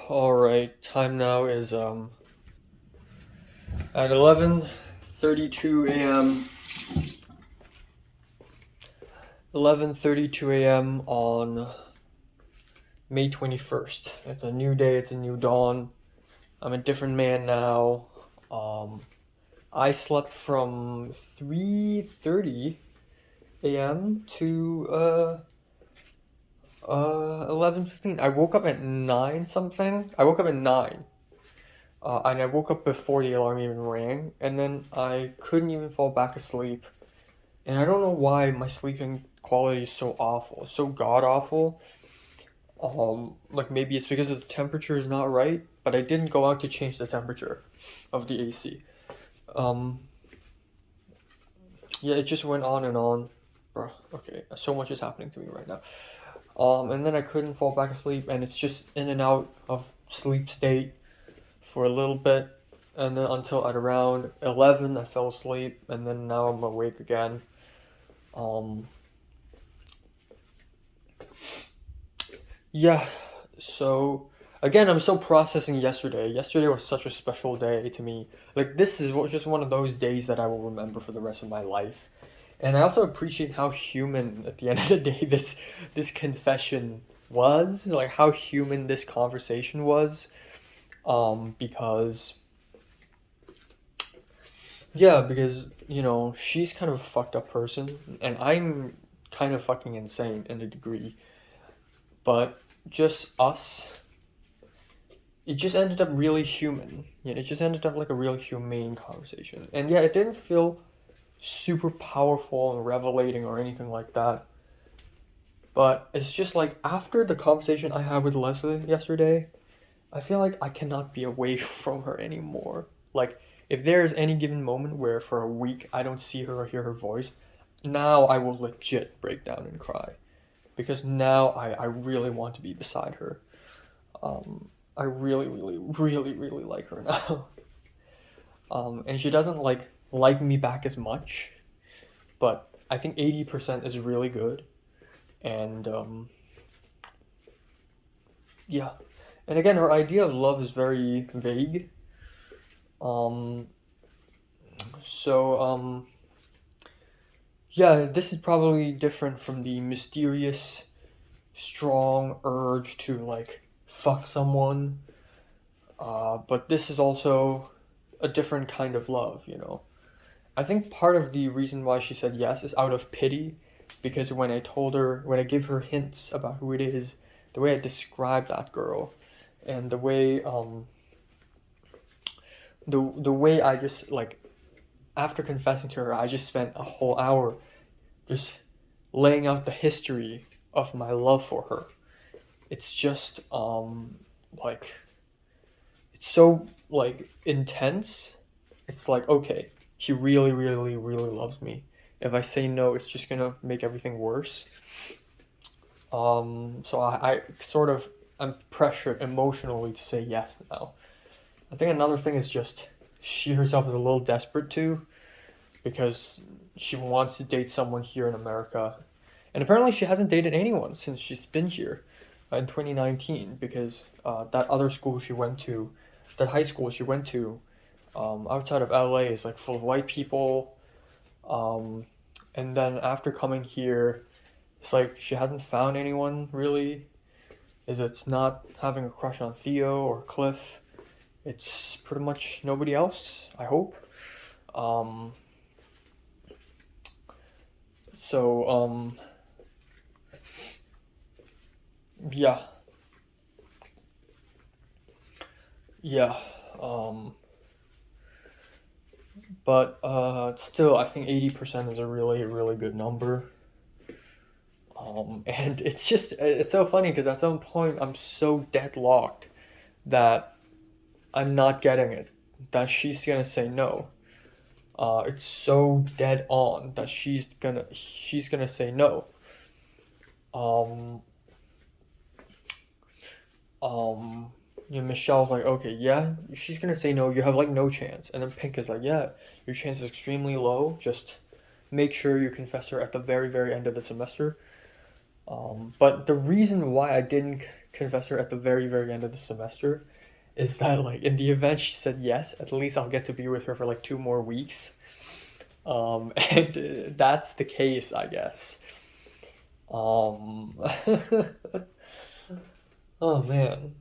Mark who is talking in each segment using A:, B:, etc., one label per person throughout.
A: All right, time now is at 11:32 a.m. 11:32 a.m. on May 21st. It's a new day, it's a new dawn. I'm a different man now. Um I slept from 3:30 a.m. to 11:15. I woke up at 9 something. I woke up at 9. And I woke up before the alarm even rang, and then I couldn't even fall back asleep. And I don't know why my sleeping quality is so awful, so god awful. Like maybe it's because the temperature is not right, but I didn't go out to change the temperature of the AC. Um, yeah, it just went on and on. Bruh, okay, so much is happening to me right now. And then I couldn't fall back asleep, and it's just in and out of sleep state for a little bit, and then until at around 11 I fell asleep, and then now I'm awake again. Um, yeah, so again, I'm still processing yesterday. Yesterday was such a special day to me. Like, this is just one of those days that I will remember for the rest of my life. And I also appreciate how human, at the end of the day, this confession was, like how human this conversation was. Because Yeah, because, she's kind of a fucked up person, and I'm kind of fucking insane in a degree. But just us, it just ended up really human. Yeah, it just ended up like a real humane conversation. And yeah, it didn't feel super powerful and revelating or anything like that. But it's just like after the conversation I had with Leslie yesterday, I feel like I cannot be away from her anymore. Like, if there is any given moment where for a week I don't see her or hear her voice, now I will legit break down and cry. Because now I really want to be beside her. I really, really, really, really like her now. And she doesn't like me back as much, but I think 80% is really good. And yeah. And again, her idea of love is very vague. Um, so yeah, this is probably different from the mysterious, strong urge to like fuck someone. But this is also a different kind of love. I think part of the reason why she said yes is out of pity, because when I give her hints about who it is, the way I describe that girl, and the way I just like after confessing to her, I just spent a whole hour just laying out the history of my love for her. It's just like it's so like intense. It's like, okay, she really, really, really loves me. If I say no, it's just gonna make everything worse. So I sort of I'm pressured emotionally to say yes now. I think another thing is just she herself is a little desperate too, because she wants to date someone here in America. And apparently she hasn't dated anyone since she's been here in 2019, because that other school she went to, that high school she went to, outside of LA is like full of white people. Um, and then after coming here, it's like she hasn't found anyone really. Is it's not having a crush on Theo or Cliff. It's pretty much nobody else, I hope. Um, so yeah, yeah. Um, but still, I think 80% is a really, really good number. And it's so funny because at some point I'm so deadlocked that I'm not getting it. That she's gonna say no. It's so dead on that she's gonna say no. Um, um, Michelle's like, okay, yeah, she's gonna say no. You have like no chance, and then Pink is like, yeah, your chance is extremely low. Just make sure you confess her at the very, very end of the semester. But the reason why I didn't confess her at the very, very end of the semester is that, like, in the event she said yes, at least I'll get to be with her for like 2 more weeks. And that's the case, I guess. Um, oh man.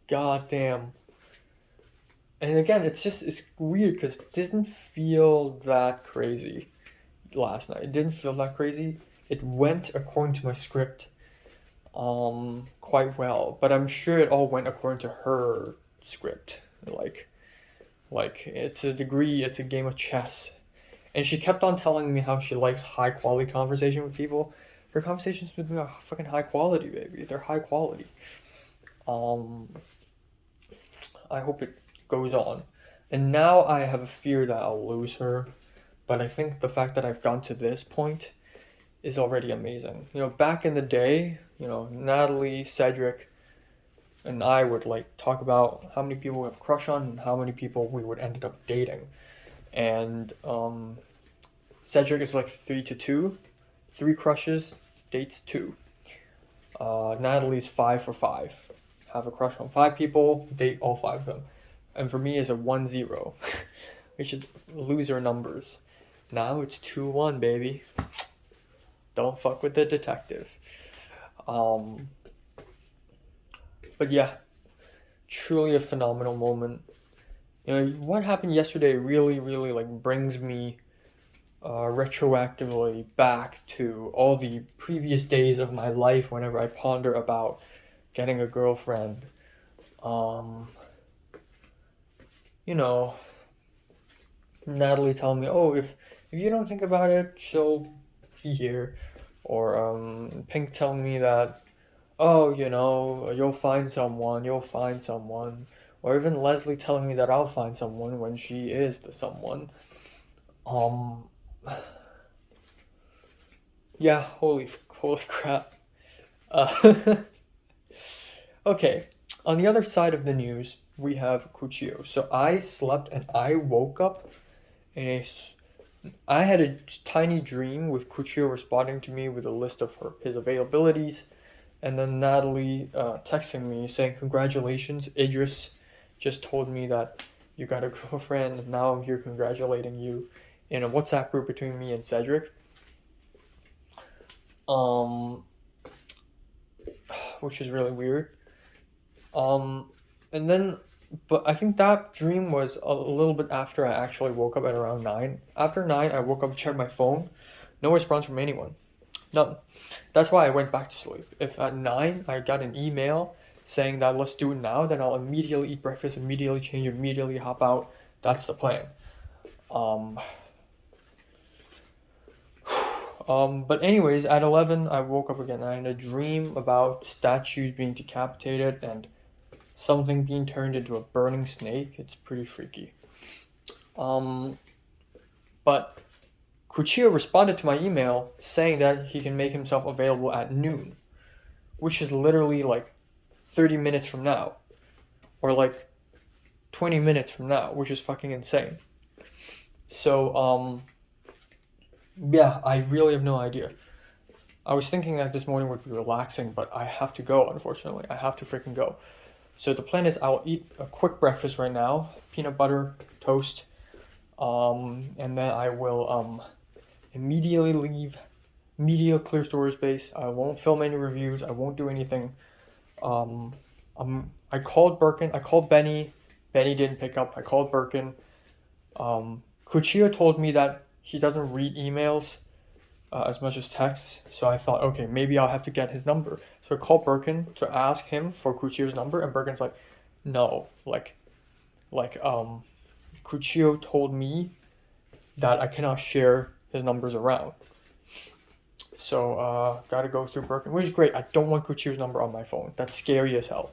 A: Goddamn. And again, it's weird because it didn't feel that crazy last night. It didn't feel that crazy. It went according to my script quite well, but I'm sure it all went according to her script. Like it's a degree, it's a game of chess. And she kept on telling me how she likes high quality conversation with people. Her conversations with me are fucking high quality, baby. They're high quality. Um, I hope it goes on. And now I have a fear that I'll lose her, but I think the fact that I've gone to this point is already amazing. You know, back in the day, you know, Natalie, Cedric, and I would like talk about how many people we have a crush on and how many people we would end up dating. And Cedric is like 3 to 2, 3 crushes, dates 2. Natalie's 5 for 5. Have a crush on 5 people, date all 5 of them. And for me is a 1-0, which is loser numbers. Now it's 2-1, baby. Don't fuck with the detective. But yeah, truly a phenomenal moment. You know, what happened yesterday really, really like brings me retroactively back to all the previous days of my life whenever I ponder about getting a girlfriend. You know, Natalie telling me, oh, if you don't think about it, she'll be here. Or Pink telling me that, oh, you know, you'll find someone. Or even Leslie telling me that I'll find someone when she is the someone. Yeah, holy crap. Okay, on the other side of the news, we have Cuchillo. So I slept and I woke up and I had a tiny dream with Cuchillo responding to me with a list of his availabilities, and then Natalie texting me saying, congratulations, Idris just told me that you got a girlfriend, and now I'm here congratulating you, in a WhatsApp group between me and Cedric. Which is really weird. And then, but I think that dream was a little bit after I actually woke up at around 9. After 9, I woke up, checked my phone, no response from anyone. None. That's why I went back to sleep. If at 9 I got an email saying that let's do it now, then I'll immediately eat breakfast, immediately change, immediately hop out. That's the plan. But anyways, at 11 I woke up again. I had a dream about statues being decapitated and something being turned into a burning snake. It's pretty freaky. But Cuchillo responded to my email saying that he can make himself available at noon, which is literally like 30 minutes from now, or like 20 minutes from now, which is fucking insane. So, yeah, I really have no idea. I was thinking that this morning would be relaxing, but I have to go, unfortunately. I have to freaking go. So the plan is I'll eat a quick breakfast right now, peanut butter, toast, and then I will immediately leave, immediately clear storage space. I won't film any reviews. I won't do anything. I called Birkin. I called Benny. Benny didn't pick up. I called Birkin. Cuchillo told me that he doesn't read emails as much as texts, so I thought, okay, maybe I'll have to get his number. So I called Birkin to ask him for Cuchillo's number, and Birkin's like, no, Cuchillo told me that I cannot share his numbers around. So gotta go through Birkin, which is great. I don't want Cuchillo's number on my phone. That's scary as hell.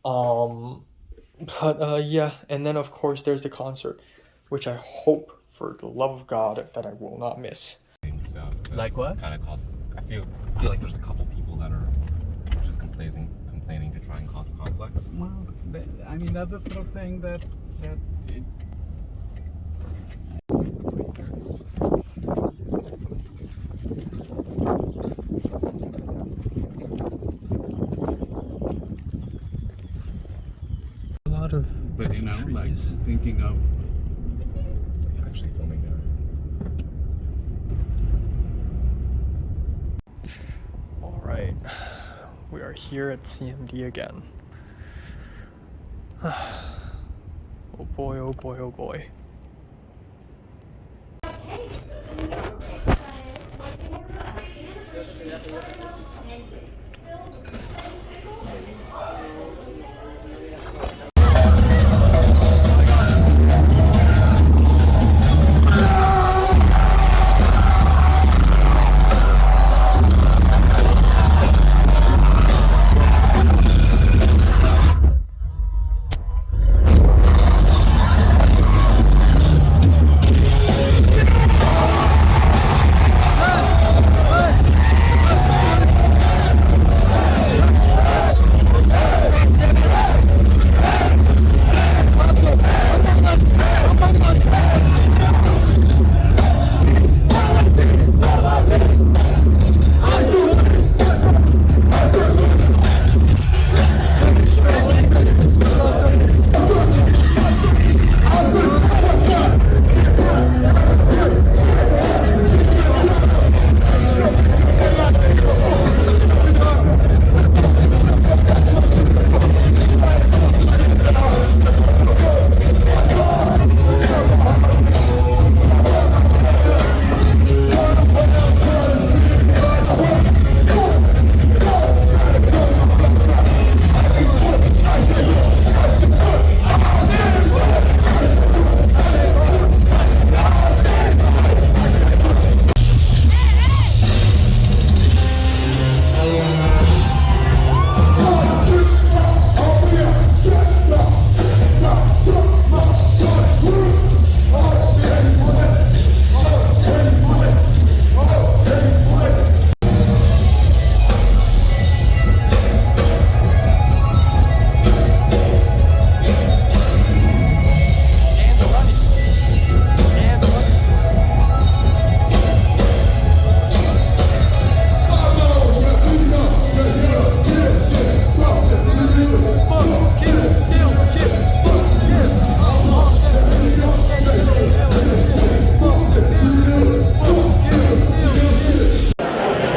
A: But yeah, and then of course there's the concert, which I hope for the love of God that I will not miss.
B: Stuff
C: Like what?
B: Kind of cause. I feel like there's a couple people that are just complaining to try and cause a conflict.
C: Well, I mean that's the sort of thing that it. know, like
A: trees.
C: thinking of.
B: It's like actually filming there.
A: All right, we are here at CMD again. Oh boy, oh boy, oh boy.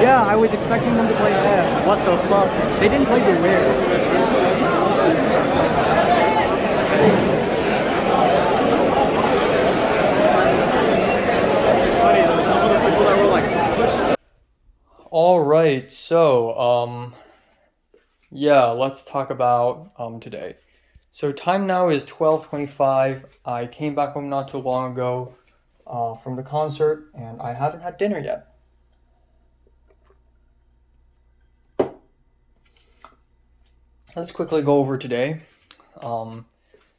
C: Yeah, I was expecting them to play that. What the fuck? They didn't play the weird. It's funny though, some of the people that were like pushing.
A: All right, so yeah, let's talk about today. So time now is 12:25. I came back home not too long ago from the concert, and I haven't had dinner yet. Let's quickly go over today.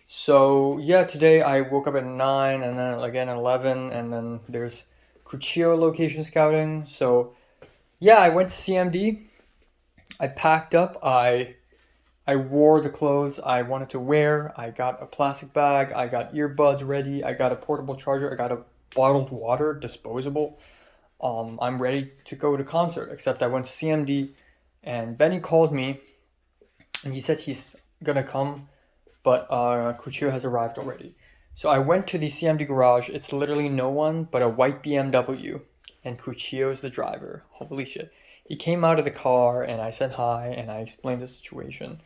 A: So yeah, today I woke up at 9 and then again at 11, and then there's Cuchillo location scouting. So yeah, I went to CMD. I packed up. I wore the clothes I wanted to wear. I got a plastic bag. I got earbuds ready. I got a portable charger. I got a bottled water, disposable. I'm ready to go to concert. Except I went to CMD, and Benny called me, and he said he's gonna come, but Cuchillo has arrived already. So I went to the CMD garage. It's literally no one but a white BMW, and Cuchillo is the driver. Holy shit. He came out of the car, and I said hi, and I explained the situation.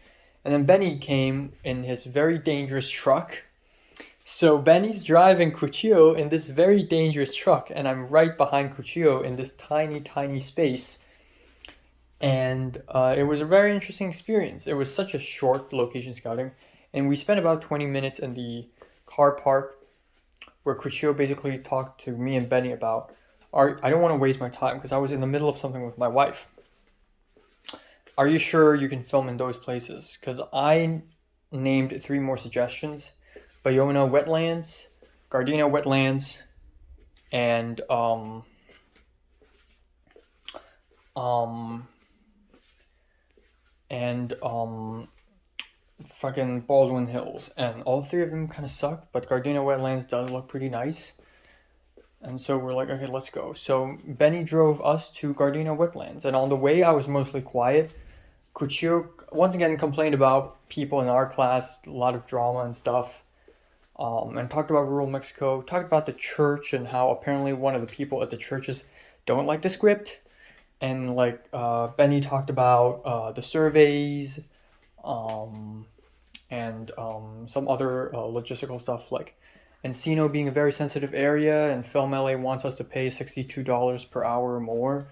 A: And then Benny came in his very dangerous truck. So Benny's driving Cuchillo in this very dangerous truck, and I'm right behind Cuchillo in this tiny, tiny space. And it was a very interesting experience. It was such a short location scouting, and we spent about 20 minutes in the car park where Cuchillo basically talked to me and Benny about, I don't want to waste my time because I was in the middle of something with my wife. Are you sure you can film in those places? Because I named 3 more suggestions: Bayona Wetlands, Gardena Wetlands, and fucking Baldwin Hills, and all 3 of them kind of suck, but Gardena Wetlands does look pretty nice. And so we're like, okay, let's go. So Benny drove us to Gardena Wetlands, and on the way I was mostly quiet. Cuchillo once again complained about people in our class, a lot of drama and stuff. and talked about rural Mexico, talked about the church and how apparently one of the people at the churches don't like the script. And like Benny talked about the surveys, um, and some other logistical stuff like Encino being a very sensitive area, and Film LA wants us to pay $62 per hour or more.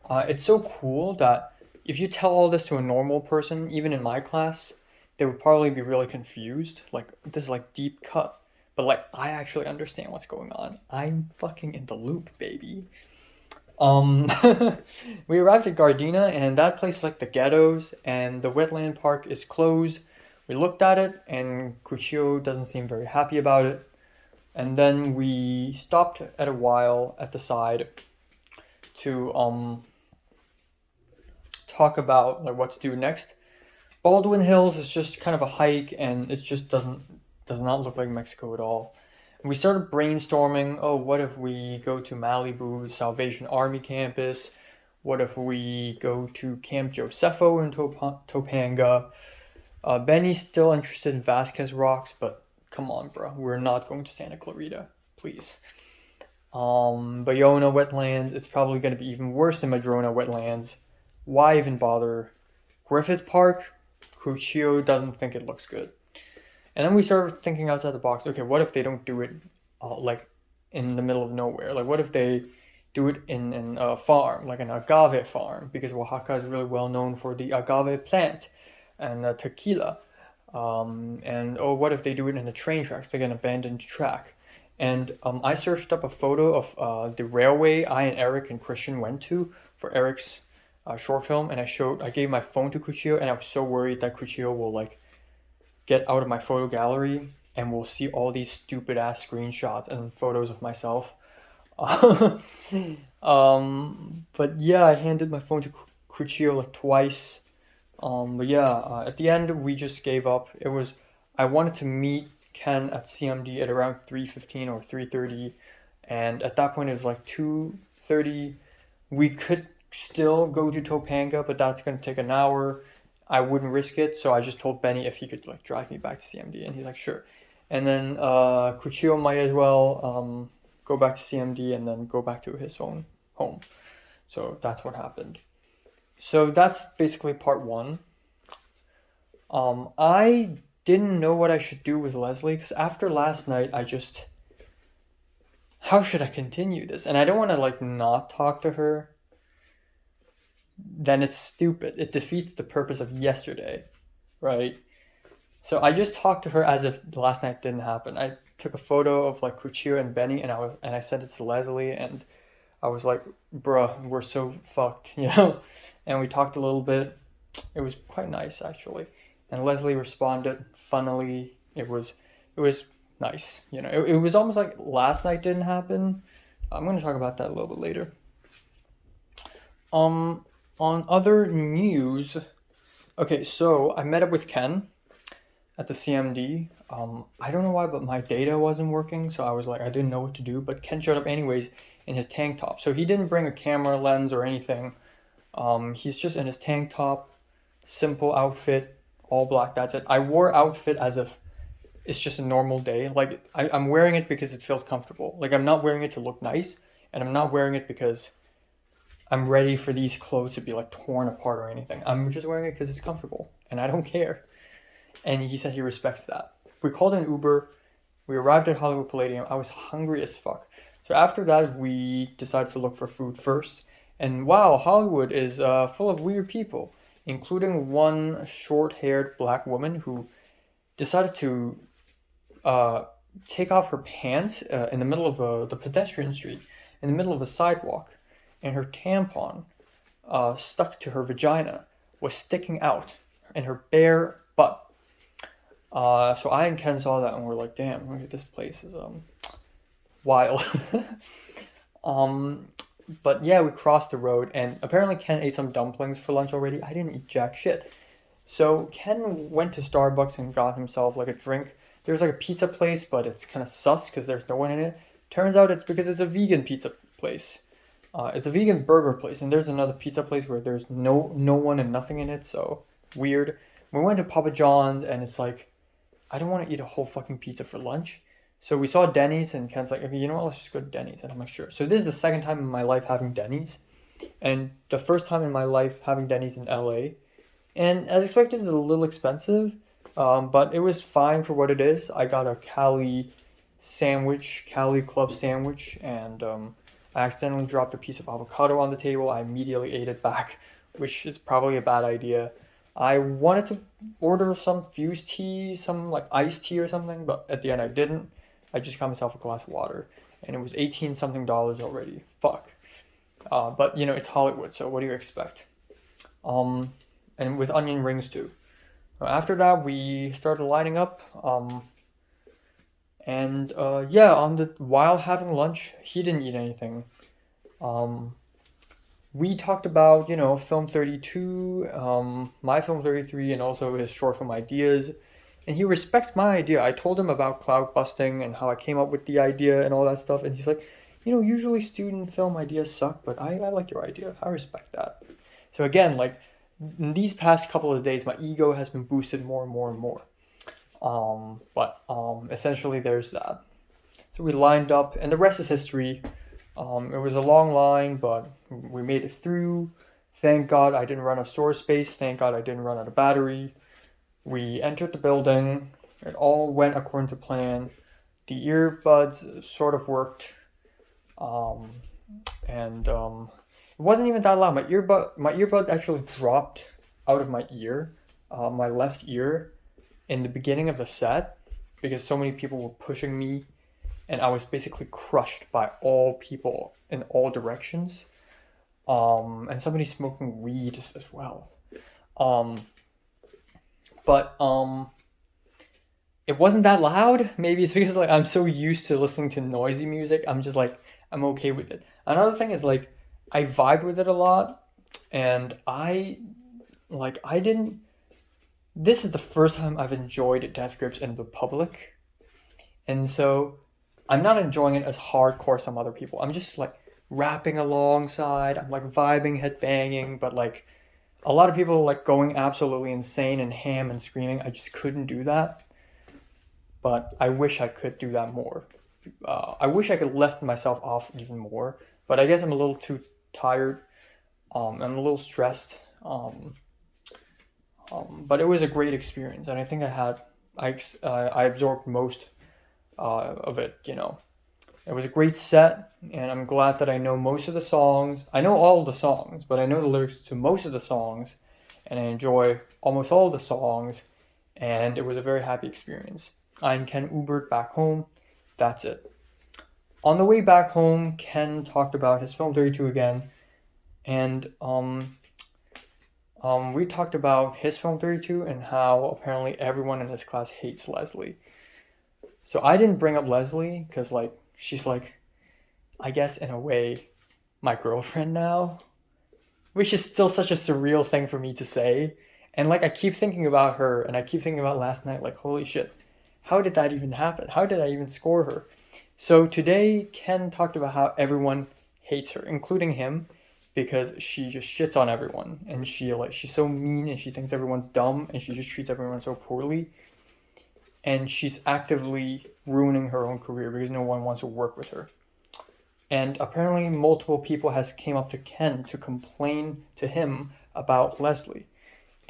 A: It's so cool that if you tell all this to a normal person, even in my class, they would probably be really confused. Like, this is like deep cut. But like, I actually understand what's going on. I'm fucking in the loop, baby. Um, we arrived at Gardena, and that place is like the ghettos, and the wetland park is closed. We looked at it, and Kuchio doesn't seem very happy about it. And then we stopped at a while at the side to talk about like what to do next. Baldwin Hills is just kind of a hike, and it just does not look like Mexico at all. And we started brainstorming. Oh, what if we go to Malibu Salvation Army campus? What if we go to Camp Josefo in Topanga? Benny's still interested in Vasquez Rocks, but come on, bro, we're not going to Santa Clarita, please. Bayona Wetlands, it's probably going to be even worse than Madrona Wetlands. Why even bother? Griffith Park, Cuccio doesn't think it looks good. And then we started thinking outside the box. Okay, what if they don't do it like in the middle of nowhere? Like, what if they do it in a farm, like an agave farm? Because Oaxaca is really well known for the agave plant and tequila. And oh, what if they do it in the train tracks, like an abandoned track? And I searched up a photo of the railway I and Eric and Christian went to for Eric's short film, and I gave my phone to Cuccio, and I was so worried that Cuccio will like get out of my photo gallery and will see all these stupid ass screenshots and photos of myself. But yeah, I handed my phone to Cuccio like twice. But yeah, at the end we just gave up. I wanted to meet Ken at CMD at around 3:15 or 3:30, and at that point it was like 2:30. We could still go to Topanga, but that's gonna take an hour. I wouldn't risk it, so I just told Benny if he could like drive me back to CMD, and he's like sure. And then Cuccio might as well go back to CMD and then go back to his own home. So that's what happened. So that's basically part one. I didn't know what I should do with Leslie because after last night, how should I continue this? And I don't want to like not talk to her. Then it's stupid. It defeats the purpose of yesterday, right? So I just talked to her as if last night didn't happen. I took a photo of like Cuccio and Benny, and I sent it to Leslie, and I was like, "Bruh, we're so fucked," you know. And we talked a little bit. It was quite nice actually. And Leslie responded funnily. It was nice, you know. It was almost like last night didn't happen. I'm gonna talk about that a little bit later. On other news, okay, so I met up with Ken at the CMD. I don't know why, but my data wasn't working, so I was like, I didn't know what to do. But Ken showed up anyways in his tank top, so he didn't bring a camera lens or anything. He's just in his tank top, simple outfit, all black. That's it. I wore outfit as if it's just a normal day. Like I'm wearing it because it feels comfortable. Like I'm not wearing it to look nice, and I'm not wearing it because I'm ready for these clothes to be like torn apart or anything. I'm just wearing it because it's comfortable, and I don't care. And he said he respects that. We called an Uber. We arrived at Hollywood Palladium. I was hungry as fuck. So after that, we decided to look for food first. And wow, Hollywood is full of weird people, including one short-haired black woman who decided to take off her pants in the middle of the pedestrian street, in the middle of a sidewalk, and her tampon stuck to her vagina, was sticking out, and her bare butt. So I and Ken saw that and we're like, damn, this place is wild. But yeah, we crossed the road, and apparently Ken ate some dumplings for lunch already. I didn't eat jack shit. So Ken went to Starbucks and got himself like a drink. There's like a pizza place, but it's kind of sus because there's no one in it. Turns out it's because it's a vegan pizza place. It's a vegan burger place, and there's another pizza place where there's no one and nothing in it, so weird. We went to Papa John's, and it's like, I don't want to eat a whole fucking pizza for lunch. So we saw Denny's, and Ken's like, okay, you know what? Let's just go to Denny's. And I'm like, sure. So this is the second time in my life having Denny's, and the first time in my life having Denny's in LA. And as expected, it's a little expensive, but it was fine for what it is. I got a Cali Club sandwich, and I accidentally dropped a piece of avocado on the table. I immediately ate it back, which is probably a bad idea. I wanted to order some fused tea, some like iced tea or something, but at the end I didn't. I just got myself a glass of water, and it was 18 something dollars already. Fuck. But it's Hollywood, so what do you expect? Um, and with onion rings too. After that, we started lining up. And yeah, while having lunch, he didn't eat anything. Um, we talked about film 32, my film 33, and also his short film ideas. And he respects my idea. I told him about cloud busting and how I came up with the idea and all that stuff. And he's like, usually student film ideas suck, but I like your idea. I respect that. So again, like in these past couple of days, my ego has been boosted more and more and more. But essentially, there's that. So we lined up, and the rest is history. It was a long line, but we made it through. Thank God I didn't run out of storage space. Thank God I didn't run out of battery. We entered the building. It all went according to plan. The earbuds sort of worked, and it wasn't even that loud. My earbud actually dropped out of my ear, my left ear, in the beginning of the set, because so many people were pushing me, and I was basically crushed by all people in all directions. And somebody smoking weed as well. Um, but it wasn't that loud. Maybe it's because like I'm so used to listening to noisy music. I'm just like I'm okay with it. Another thing is like I vibe with it a lot, and I didn't. This is the first time I've enjoyed Death Grips in the public, and so I'm not enjoying it as hardcore as some other people. I'm just like rapping alongside. I'm like vibing, headbanging, but like a lot of people like going absolutely insane and ham and screaming. I just couldn't do that. But I wish I could do that more. I wish I could let myself off even more. But I guess I'm a little too tired. I'm a little stressed. But it was a great experience, and I think I absorbed most of it. It was a great set, and I'm glad that I know most of the songs. I know all of the songs, but I know the lyrics to most of the songs, and I enjoy almost all of the songs, and it was a very happy experience. I'm Ken Ubert back home. That's it. On the way back home, Ken talked about his film 32 again, and we talked about his film 32 and how apparently everyone in his class hates Leslie. So I didn't bring up Leslie because like she's like, I guess in a way, my girlfriend now, which is still such a surreal thing for me to say. And like I keep thinking about her, and I keep thinking about last night, like holy shit, how did that even happen? How did I even score her? So today Ken talked about how everyone hates her, including him, because she just shits on everyone, and she's so mean, and she thinks everyone's dumb, and she just treats everyone so poorly, and she's actively ruining her own career because no one wants to work with her. And apparently multiple people has came up to Ken to complain to him about Leslie.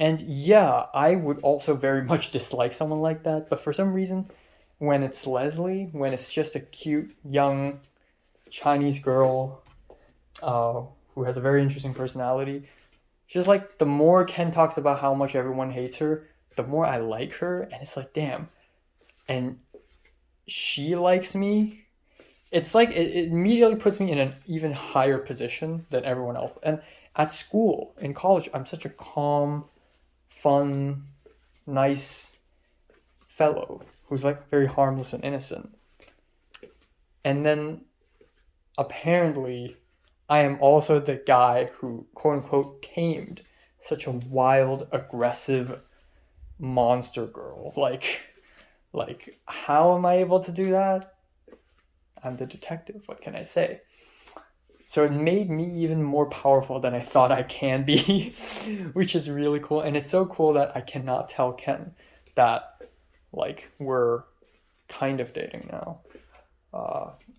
A: And yeah, I would also very much dislike someone like that, but for some reason, when it's Leslie, when it's just a cute young Chinese girl who has a very interesting personality, just like the more Ken talks about how much everyone hates her, the more I like her, and it's like, damn. And she likes me. It's like it immediately puts me in an even higher position than everyone else. And at school, in college, I'm such a calm, fun, nice fellow who's like very harmless and innocent. And then apparently I am also the guy who quote unquote tamed such a wild, aggressive monster girl. Like how am I able to do that? I'm the detective, what can I say? So it made me even more powerful than I thought I can be, which is really cool. And it's so cool that I cannot tell Ken that like we're kind of dating now.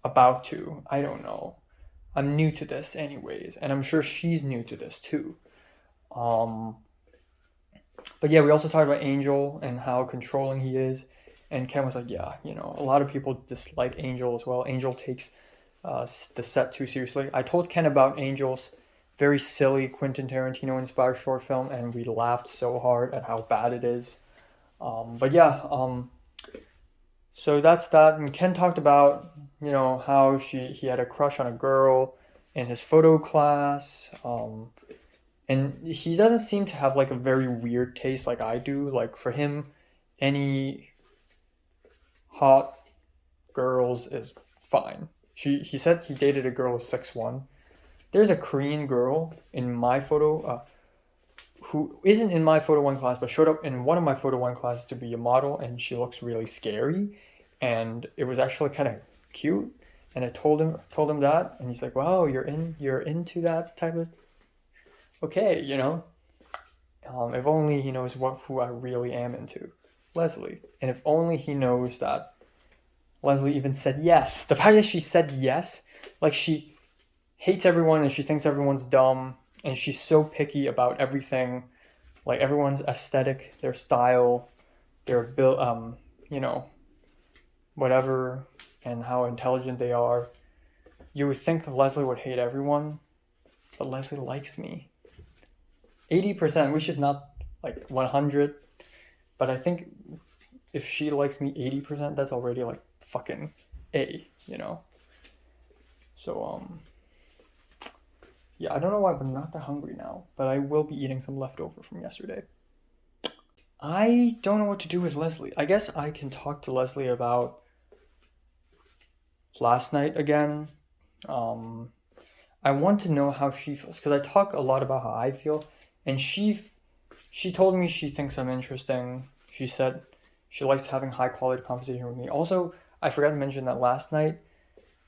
A: About to. I don't know. I'm new to this anyways, and I'm sure she's new to this too. Um, but yeah, we also talked about Angel and how controlling he is. And Ken was like, yeah, a lot of people dislike Angel as well. Angel takes the set too seriously. I told Ken about Angel's very silly Quentin Tarantino inspired short film, and we laughed so hard at how bad it is. But yeah, so that's that. And Ken talked about, how he had a crush on a girl in his photo class. And he doesn't seem to have like a very weird taste like I do. Like for him, any hot girls is fine. He said he dated a girl 6'1". There's a Korean girl in my photo who isn't in my photo 1 class but showed up in one of my photo 1 classes to be a model, and she looks really scary, and it was actually kind of cute. And I told him that, and he's like, wow, you're into that type of, okay, if only he knows who I really am into, Leslie. And if only he knows that Leslie even said yes. The fact that she said yes, like she hates everyone and she thinks everyone's dumb, and she's so picky about everything, like everyone's aesthetic, their style, their whatever, and how intelligent they are. You would think that Leslie would hate everyone, but Leslie likes me. 80%, which is not like 100, but I think if she likes me 80%, that's already like fucking A, So yeah, I don't know why, but I'm not that hungry now, but I will be eating some leftover from yesterday. I don't know what to do with Leslie. I guess I can talk to Leslie about last night again. I want to know how she feels, because I talk a lot about how I feel, and she told me she thinks I'm interesting. She said she likes having high quality conversation with me. Also, I forgot to mention that last night,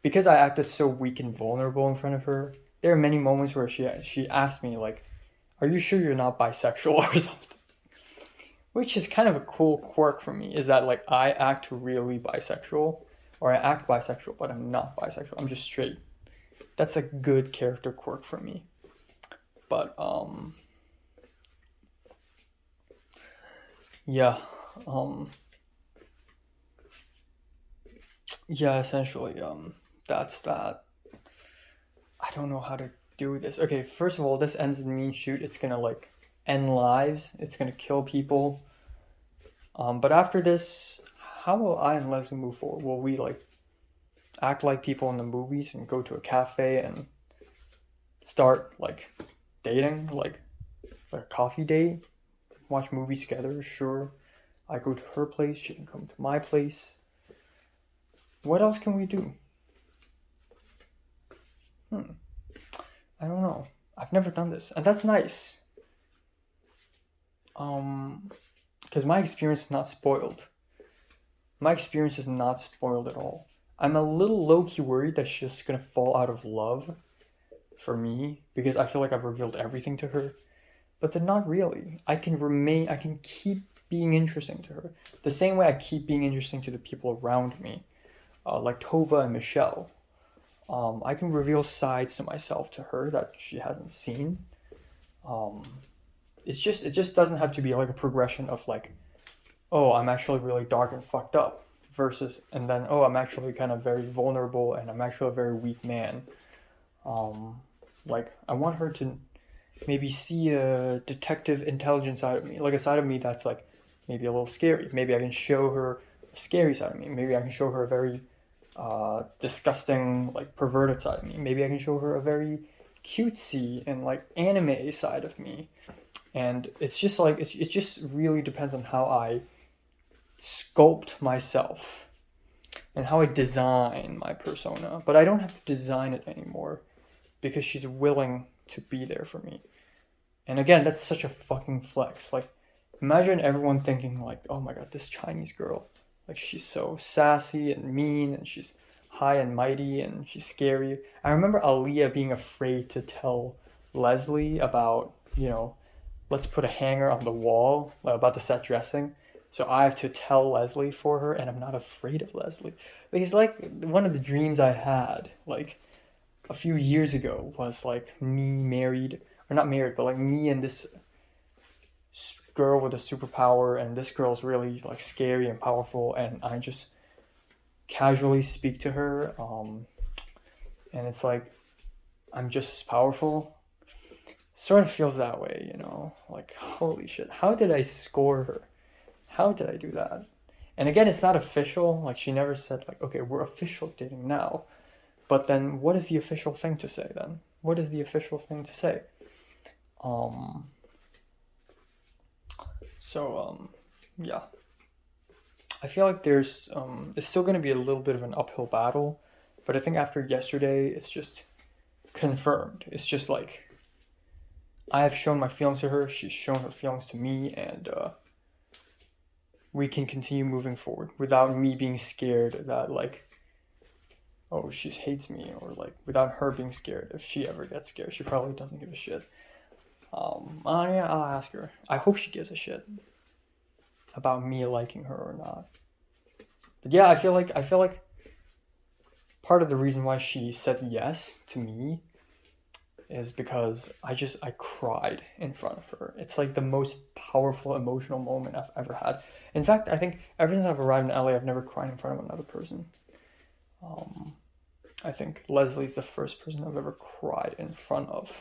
A: because I acted so weak and vulnerable in front of her, there are many moments where she asked me like, "Are you sure you're not bisexual?" or something. Which is kind of a cool quirk for me, is that like I act really bisexual, or I act bisexual, but I'm not bisexual. I'm just straight. That's a good character quirk for me. But yeah, yeah, essentially, that's that. I don't know how to do this. Okay, first of all, this ends in mean shoot. It's gonna like end lives. It's gonna kill people. But after this, how will I and Leslie move forward? Will we like act like people in the movies and go to a cafe and start like dating, like a coffee date, watch movies together? Sure. I go to her place, she can come to my place. What else can we do? I don't know. I've never done this, and that's nice. Because my experience is not spoiled. My experience is not spoiled at all. I'm a little low-key worried that she's just gonna fall out of love for me, because I feel like I've revealed everything to her. But then not really. I can keep being interesting to her. The same way I keep being interesting to the people around me. Like Tova and Michelle. I can reveal sides to myself to her that she hasn't seen. It just doesn't have to be like a progression of like, oh, I'm actually really dark and fucked up, versus, and then, oh, I'm actually kind of very vulnerable and I'm actually a very weak man. Like I want her to maybe see a detective intelligent side of me, like a side of me that's like maybe a little scary. Maybe I can show her a scary side of me. Maybe I can show her a very disgusting, like perverted side of me. Maybe I can show her a very cutesy and like anime side of me. And it's just like it just really depends on how I sculpt myself and how I design my persona. But I don't have to design it anymore because she's willing to be there for me. And again, that's such a fucking flex. Like, imagine everyone thinking like, oh my god, this Chinese girl, like she's so sassy and mean and she's high and mighty and she's scary. I remember Aaliyah being afraid to tell Leslie about, let's put a hanger on the wall, about the set dressing, So I have to tell Leslie for her, and I'm not afraid of Leslie. Because like one of the dreams I had, like a few years ago, was like me married, or not married, but like me and this girl with a superpower, and this girl's really like scary and powerful, and I just casually speak to her, and it's like I'm just as powerful. Sort of feels that way, you know? Like, holy shit, how did I score her? How did I do that? And again, it's not official. Like, she never said, like, okay, we're official dating now. But then, what is the official thing to say then? What is the official thing to say? Um, yeah. I feel like it's still going to be a little bit of an uphill battle. But I think after yesterday, it's just confirmed. It's just like, I have shown my feelings to her, she's shown her feelings to me, and we can continue moving forward without me being scared that, like, oh, she hates me, or like, without her being scared. If she ever gets scared, she probably doesn't give a shit. Yeah, I'll ask her. I hope she gives a shit about me liking her or not. But yeah, I feel like part of the reason why she said yes to me is because I cried in front of her. It's like the most powerful emotional moment I've ever had. In fact, I think ever since I've arrived in LA, I've never cried in front of another person. I think Leslie's the first person I've ever cried in front of.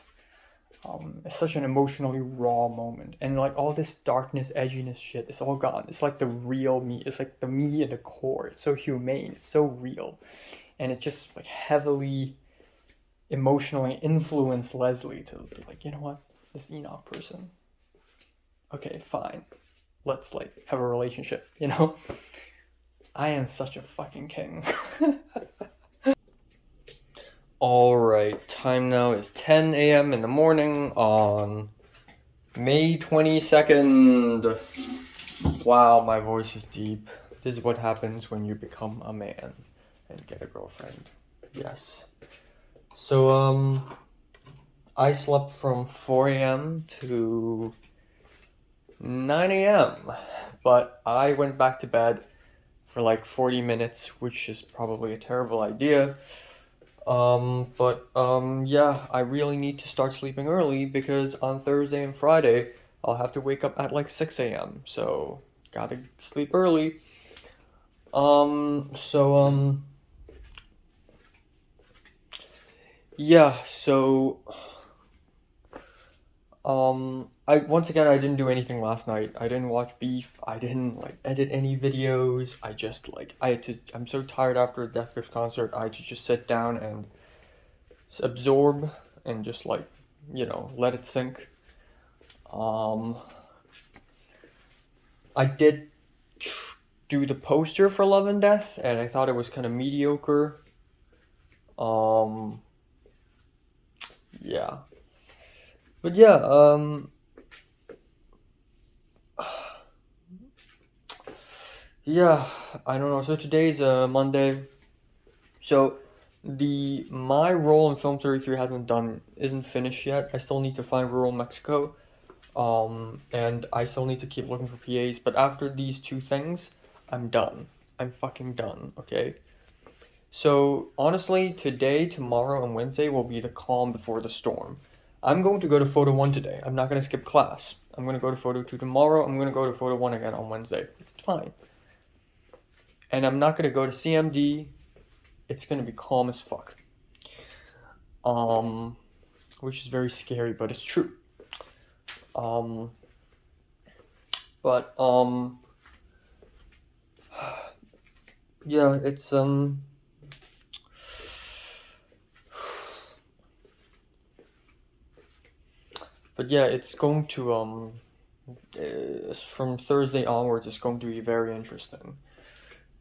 A: It's such an emotionally raw moment, and like all this darkness, edginess shit, it's all gone. It's like the real me. It's like the me at the core. It's so humane. It's so real, and it just like heavily emotionally influenced Leslie to be like, you know what, this Enoch person. Okay, fine. Let's like have a relationship, you know? I am such a fucking king. Alright, time now is 10 a.m. in the morning on May 22nd. Wow, my voice is deep. This is what happens when you become a man and get a girlfriend. Yes. So, I slept from 4 a.m. to 9 a.m. But I went back to bed for like 40 minutes, which is probably a terrible idea. Yeah, I really need to start sleeping early because on Thursday and Friday, I'll have to wake up at like 6 a.m. So, gotta sleep early. Yeah, so I once again I didn't do anything last night. I didn't watch Beef. I didn't like edit any videos. I just like I'm so tired after a Death Grips concert. I had to just sit down and absorb and just like, you know, let it sink. I did do the poster for Love and Death, and I thought it was kind of mediocre. Yeah. But yeah, yeah, I don't know. So today's Monday. So my role in Film 33 isn't finished yet. I still need to find rural Mexico. And I still need to keep looking for PAs, but after these two things, I'm done. I'm fucking done, okay? So honestly, today, tomorrow, and Wednesday will be the calm before the storm. I'm going to go to photo 1 today. I'm not going to skip class. I'm going to go to photo 2 tomorrow. I'm going to go to photo 1 again on Wednesday. It's fine. And I'm not going to go to CMD. It's going to be calm as fuck. Which is very scary, but it's true. But yeah, it's but yeah, it's going to from Thursday onwards, it's going to be very interesting.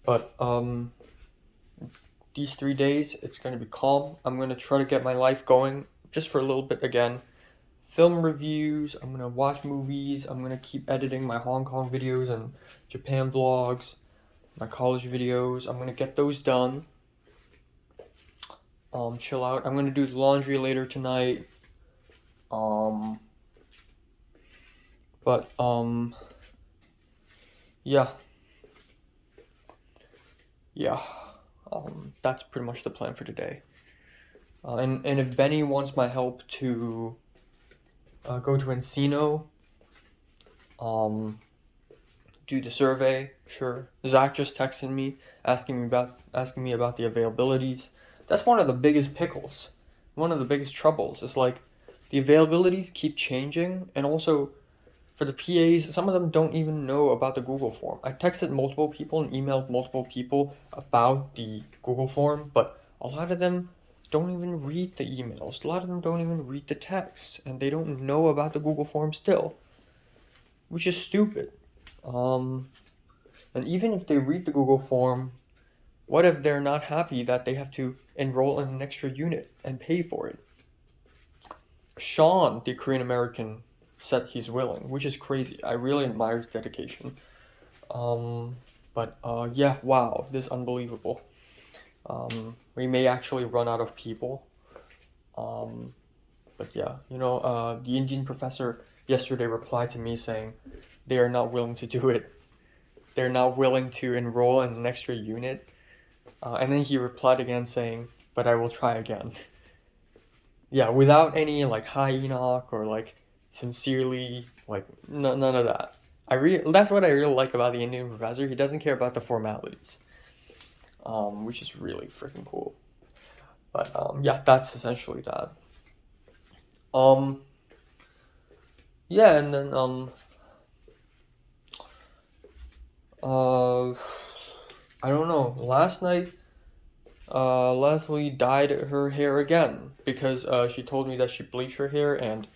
A: But these 3 days, it's going to be calm. I'm going to try to get my life going just for a little bit again. Film reviews, I'm going to watch movies, I'm going to keep editing my Hong Kong videos and Japan vlogs, my college videos. I'm going to get those done. Chill out. I'm going to do the laundry later tonight. yeah. Yeah. That's pretty much the plan for today. And if Benny wants my help to go to Encino, um, do the survey, sure. Zach just texted me asking me about the availabilities. That's one of the biggest pickles. One of the biggest troubles is like the availabilities keep changing, and also for the PAs, some of them don't even know about the Google form. I texted multiple people and emailed multiple people about the Google form, but a lot of them don't even read the emails. A lot of them don't even read the texts, and they don't know about the Google form still, which is stupid. And even if they read the Google form, what if they're not happy that they have to enroll in an extra unit and pay for it? Sean, the Korean American, said he's willing, which is crazy. I really admire his dedication. Yeah, wow, this is unbelievable. We may actually run out of people. But yeah, the Indian professor yesterday replied to me saying they are not willing to do it. They're not willing to enroll in an extra unit. And then he replied again saying, but I will try again. Yeah, without any like hi Enoch or like sincerely, like none of that. That's what I really like about the Indian professor. He doesn't care about the formalities, which is really freaking cool. But yeah, that's essentially that. Yeah, and then I don't know. Last night, Leslie dyed her hair again because she told me that she bleached her hair and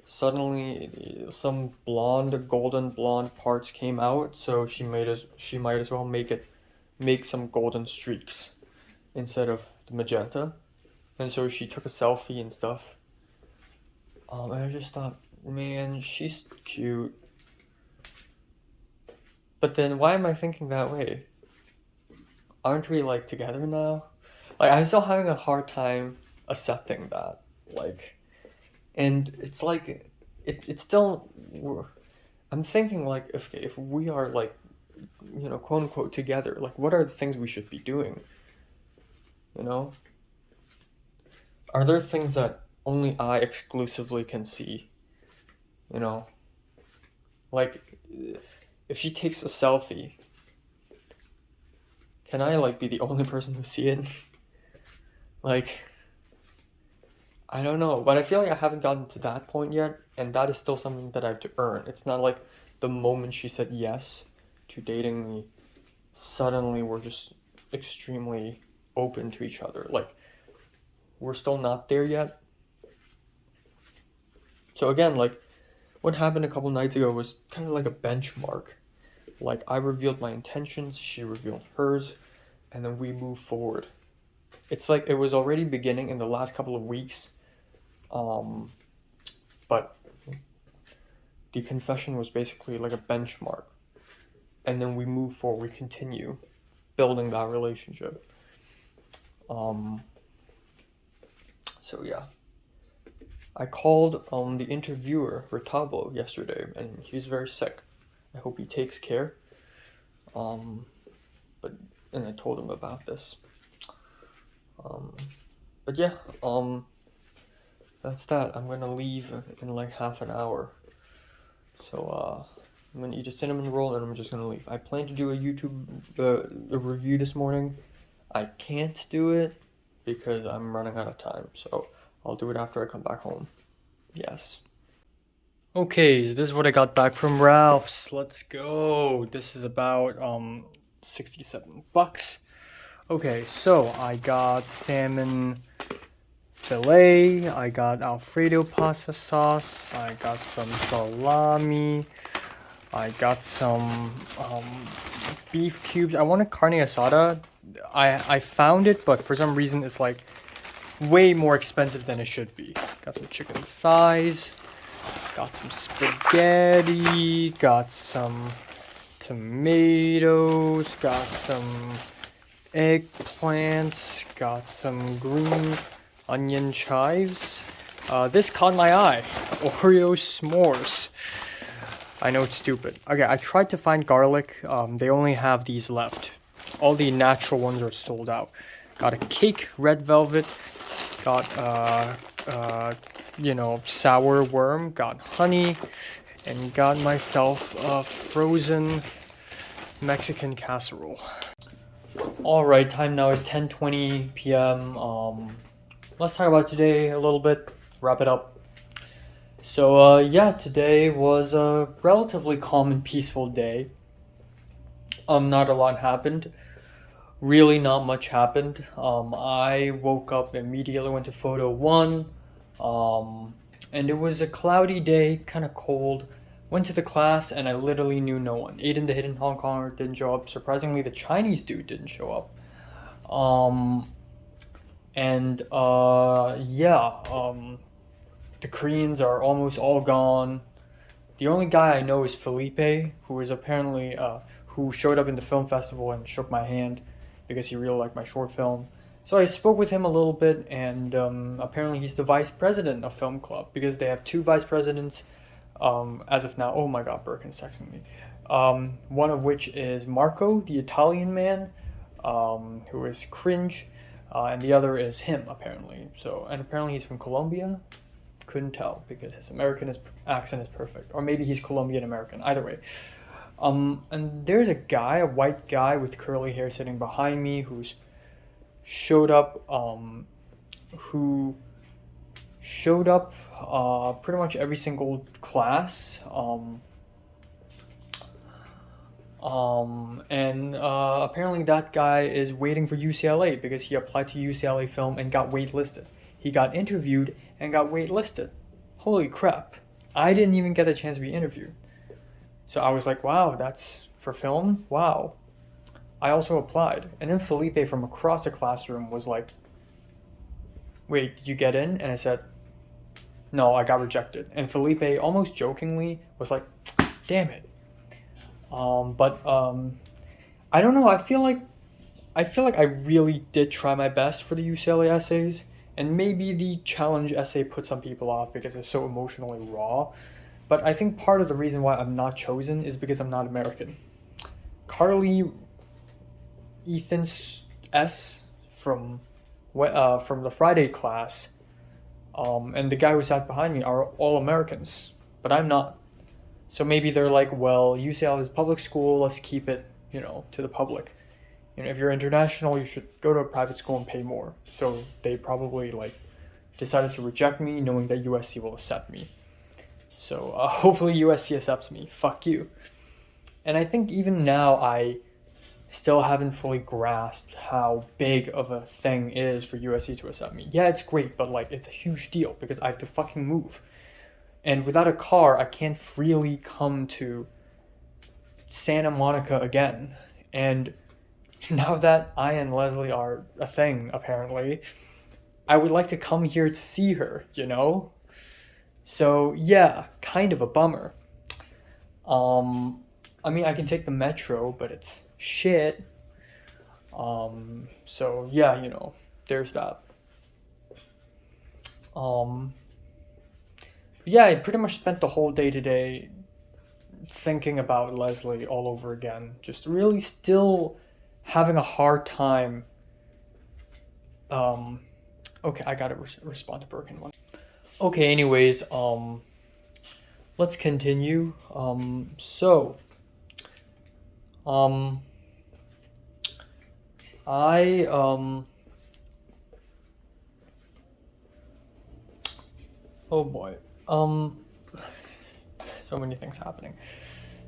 A: suddenly some golden blonde parts came out, so she might as well make some golden streaks instead of the magenta. And so she took a selfie and stuff. And I just thought, man, she's cute. But then why am I thinking that way? Aren't we like together now? Like I'm still having a hard time accepting that. Like, and it's like it's still. I'm thinking like if we are like, quote unquote together, like what are the things we should be doing? You know? Are there things that only I exclusively can see? You know? Like, if she takes a selfie, can I like be the only person who see it? Like, I don't know, but I feel like I haven't gotten to that point yet, and that is still something that I have to earn. It's not like the moment she said yes to dating me, suddenly we're just extremely open to each other. Like, we're still not there yet. So again, like, what happened a couple nights ago was kind of like a benchmark. Like, I revealed my intentions, she revealed hers, and then we move forward. It's like it was already beginning in the last couple of weeks. But the confession was basically like a benchmark. And then we move forward, we continue building that relationship. So yeah. I called the interviewer, Ritabo, yesterday, and he's very sick. I hope he takes care. And I told him about this. But yeah, that's that. I'm gonna leave in like half an hour. So I'm gonna eat a cinnamon roll and I'm just gonna leave. I plan to do a YouTube a review this morning. I can't do it because I'm running out of time. So I'll do it after I come back home. Yes. Okay, so this is what I got back from Ralph's. Let's go. This is about $67. Okay, so I got salmon fillet, I got Alfredo pasta sauce, I got some salami, I got some beef cubes. I wanted carne asada. I found it, but for some reason it's like way more expensive than it should be. Got some chicken thighs, got some spaghetti, got some tomatoes, got some eggplants, got some green onion chives. This caught my eye. Oreo s'mores. I know it's stupid. Okay, I tried to find garlic. They only have these left. All the natural ones are sold out. Got a cake, red velvet. Got sour worm. Got honey, and got myself a frozen Mexican casserole. All right, time now is 10:20 p.m. Let's talk about today a little bit. Wrap it up. So yeah, today was a relatively calm and peaceful day. Not a lot happened. Really, not much happened. I woke up immediately, went to photo one, and it was a cloudy day, kind of cold. Went to the class, and I literally knew no one. Aiden, the hidden Hong Konger, didn't show up. Surprisingly, the Chinese dude didn't show up. The Koreans are almost all gone. The only guy I know is Felipe, who is apparently who showed up in the film festival and shook my hand because he really liked my short film. So I spoke with him a little bit, and apparently he's the vice president of Film Club because they have two vice presidents as of now. Oh my God, Birkin's texting me. One of which is Marco, the Italian man, who is cringe, and the other is him apparently. So, and apparently he's from Colombia. Couldn't tell because his American accent is perfect, or maybe he's Colombian American. Either way. And there's a guy, a white guy with curly hair sitting behind me who's showed up pretty much every single class. Apparently that guy is waiting for UCLA because he applied to UCLA Film and got waitlisted. He got interviewed and got waitlisted. Holy crap. I didn't even get a chance to be interviewed. So I was like, wow, that's for film? Wow. I also applied. And then Felipe from across the classroom was like, wait, did you get in? And I said, no, I got rejected. And Felipe almost jokingly was like, damn it. I don't know. I feel like I really did try my best for the UCLA essays. And maybe the challenge essay put some people off because it's so emotionally raw. But I think part of the reason why I'm not chosen is because I'm not American. Carly, Ethan S. from the Friday class, and the guy who sat behind me are all Americans, but I'm not. So maybe they're like, well, UCL is public school, let's keep it, to the public. If you're international, you should go to a private school and pay more. So they probably decided to reject me, knowing that USC will accept me. So hopefully USC accepts me. Fuck you. And I think even now I still haven't fully grasped how big of a thing it is for USC to accept me. Yeah, it's great, but it's a huge deal because I have to fucking move. And without a car, I can't freely come to Santa Monica again. And now that I and Leslie are a thing, apparently, I would like to come here to see her, So, yeah, kind of a bummer. I mean, I can take the metro, but it's shit. So, yeah, there's that. Yeah, I pretty much spent the whole day today thinking about Leslie all over again. Just really still having a hard time. Okay, I gotta respond to Birkin one. Okay, anyways, let's continue. Oh boy. So many things happening.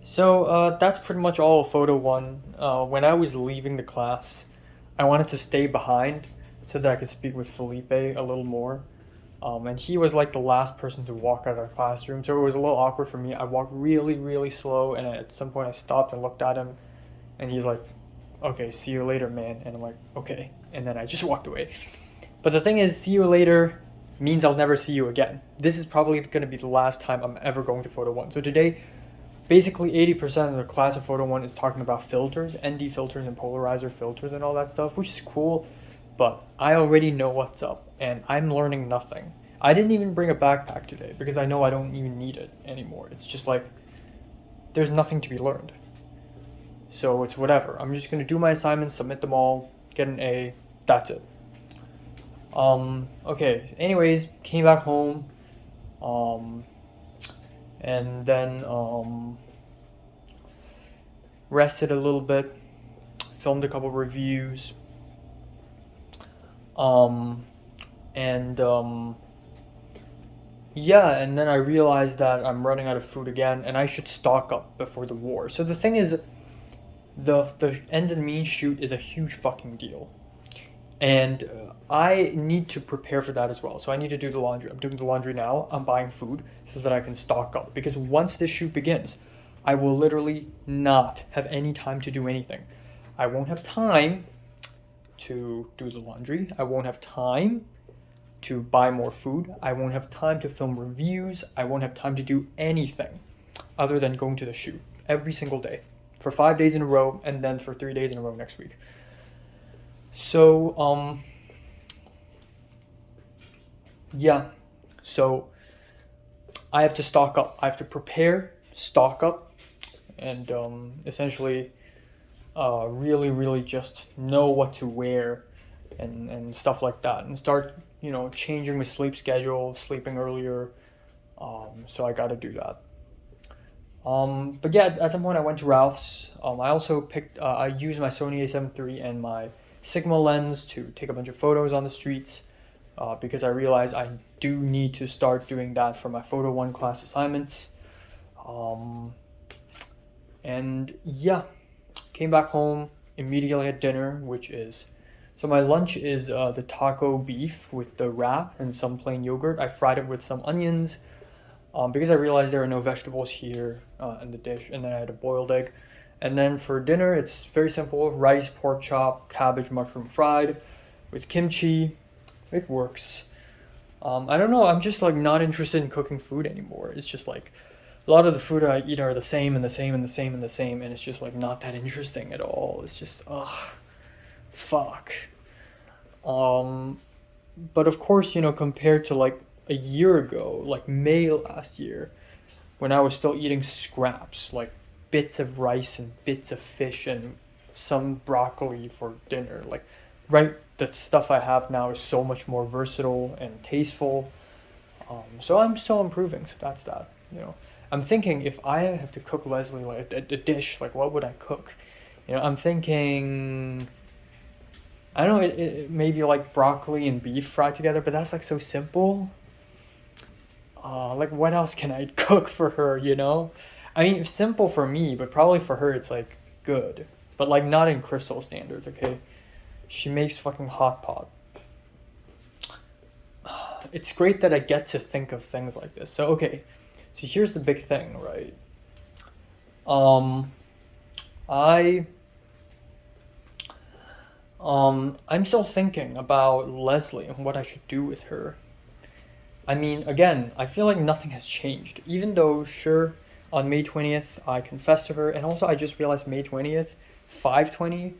A: So, that's pretty much all of photo one. When I was leaving the class, I wanted to stay behind so that I could speak with Felipe a little more. And he was the last person to walk out of the classroom, so it was a little awkward for me. I walked really, really slow, and at some point I stopped and looked at him, and he's like, okay, see you later, man. And I'm like, okay. And then I just walked away. But the thing is, see you later means I'll never see you again. This is probably going to be the last time I'm ever going to photo one. So today, basically 80% of the class of photo one is talking about filters, ND filters and polarizer filters and all that stuff, which is cool. But I already know what's up, and I'm learning nothing. I didn't even bring a backpack today because I know I don't even need it anymore. It's just there's nothing to be learned. So it's whatever. I'm just gonna do my assignments, submit them all, get an A. That's it. Okay. Anyways, came back home. And then rested a little bit, filmed a couple reviews, and yeah, and then I realized that I'm running out of food again, and I should stock up before the war. So the thing is, the ends and means shoot is a huge fucking deal, and I need to prepare for that as well. So I need to do the laundry. I'm doing the laundry now. I'm buying food so that I can stock up, because once this shoot begins, I will literally not have any time to do anything. I won't have time to do the laundry. I won't have time to buy more food. I won't have time to film reviews. I won't have time to do anything other than going to the shoot every single day for 5 days in a row, and then for 3 days in a row next week. So, yeah. So I have to stock up. I have to prepare, stock up, and essentially really, really just know what to wear and stuff like that, and start, changing my sleep schedule, sleeping earlier. So I got to do that. But yeah, at some point I went to Ralph's. I also picked, I used my Sony a7 III and my Sigma lens to take a bunch of photos on the streets, because I realized I do need to start doing that for my Photo 1 class assignments. And yeah, came back home, immediately had dinner, so my lunch is the taco beef with the wrap and some plain yogurt. I fried it with some onions, because I realized there are no vegetables here in the dish, and then I had a boiled egg. And then for dinner, it's very simple: rice, pork chop, cabbage, mushroom fried with kimchi. It works. I don't know, I'm just like not interested in cooking food anymore. It's just like a lot of the food I eat are the same and the same and the same and the same, and it's just like not that interesting at all. It's just, fuck. But of course, compared to like a year ago, like May last year, when I was still eating scraps, like bits of rice and bits of fish and some broccoli for dinner, like, right, the stuff I have now is so much more versatile and tasteful. So I'm still improving, so that's that, I'm thinking, if I have to cook Leslie like a dish, like what would I cook? I'm thinking, I don't know, it maybe like broccoli and beef fried together, but that's like so simple. Like what else can I cook for her, I mean, simple for me, but probably for her it's like good, but like not in Crystal standards, okay? She makes fucking hot pot. It's great that I get to think of things like this. So okay, so here's the big thing, right? I'm still thinking about Leslie and what I should do with her. I mean, again, I feel like nothing has changed. Even though, sure, on May 20th, I confessed to her, and also I just realized May 20th, 520,